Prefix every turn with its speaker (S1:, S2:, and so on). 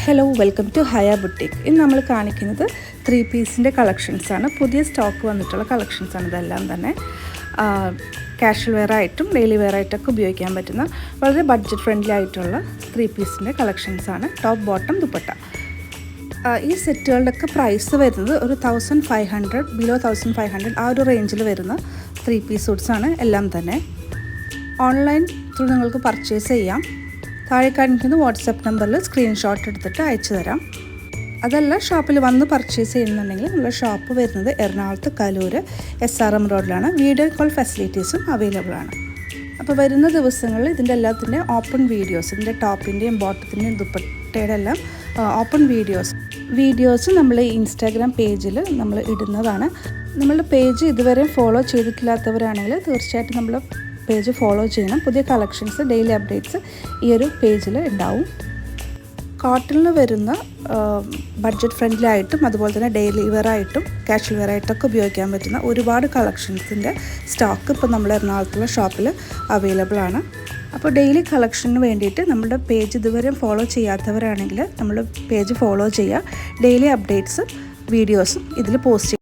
S1: Hello welcome to Haya boutique. ഇന്ന് നമ്മൾ കാണിക്കുന്നത് 3 പീസിൻ്റെ കളക്ഷൻസാണ്. പുതിയ സ്റ്റോക്ക് വന്നിട്ടുള്ള കളക്ഷൻസാണ് ഇതെല്ലാം തന്നെ. കാഷ്വൽ വെയർ ആയിട്ടും ഡെയിലി വെയർ ആയിട്ടൊക്കെ ഉപയോഗിക്കാൻ പറ്റുന്ന വളരെ ബഡ്ജറ്റ് ഫ്രണ്ട്ലി ആയിട്ടുള്ള 3 പീസിൻ്റെ കളക്ഷൻസാണ്. Top bottom dupatta. ഈ സെറ്റുകളുടെയൊക്കെ പ്രൈസ് വരുന്നത് ഒരു 1500 ബിലോ 1500 ആ ഒരു റേഞ്ചിൽ വരുന്ന 3 പീസ് സൂട്ട്സാണ് എല്ലാം തന്നെ. ഓൺലൈൻ ത്രൂ നിങ്ങൾക്ക് പർച്ചേസ് ചെയ്യാം. താഴെ കാണിക്കുന്ന വാട്സപ്പ് നമ്പറിൽ സ്ക്രീൻഷോട്ട് എടുത്തിട്ട് അയച്ചു തരാം. അതല്ല ഷോപ്പിൽ വന്ന് പർച്ചേസ് ചെയ്യുന്നുണ്ടെങ്കിൽ നമ്മുടെ ഷോപ്പ് വരുന്നത് എറണാകുളത്ത് കലൂര് SRM റോഡിലാണ്. വീഡിയോ കോൾ ഫെസിലിറ്റീസും അവൈലബിൾ ആണ്. അപ്പോൾ വരുന്ന ദിവസങ്ങളിൽ ഇതിൻ്റെ എല്ലാത്തിൻ്റെ ഓപ്പൺ വീഡിയോസ്, ഇതിൻ്റെ ടോപ്പിൻ്റെയും ബോട്ടത്തിൻ്റെയും ദുപ്പട്ടയുടെ എല്ലാം ഓപ്പൺ വീഡിയോസ് നമ്മൾ ഇൻസ്റ്റാഗ്രാം പേജിൽ നമ്മൾ ഇടുന്നതാണ്. നമ്മളുടെ പേജ് ഇതുവരെ ഫോളോ ചെയ്തിട്ടില്ലാത്തവരാണെങ്കിൽ തീർച്ചയായിട്ടും നമ്മൾ പേജ് ഫോളോ ചെയ്യണം. പുതിയ കളക്ഷൻസ്, ഡെയിലി അപ്ഡേറ്റ്സ് ഈ ഒരു പേജിൽ ഉണ്ടാവും. കോട്ടണിൽ വരുന്ന ബഡ്ജറ്റ് ഫ്രണ്ട്ലി ആയിട്ടും അതുപോലെ തന്നെ ഡെയിലി വെയർ ആയിട്ടും കാഷ്വൽ വെയർ ആയിട്ടൊക്കെ ഉപയോഗിക്കാൻ പറ്റുന്ന ഒരുപാട് കളക്ഷൻസിൻ്റെ സ്റ്റോക്ക് ഇപ്പോൾ നമ്മൾ എറണാകുളത്തുള്ള ഷോപ്പിൽ അവൈലബിൾ ആണ്. അപ്പോൾ ഡെയിലി കളക്ഷന് വേണ്ടിയിട്ട് നമ്മുടെ പേജ് ഇതുവരെ ഫോളോ ചെയ്യാത്തവരാണെങ്കിൽ നമ്മൾ പേജ് ഫോളോ ചെയ്യുക. ഡെയിലി അപ്ഡേറ്റ്സും വീഡിയോസും ഇതിൽ പോസ്റ്റ്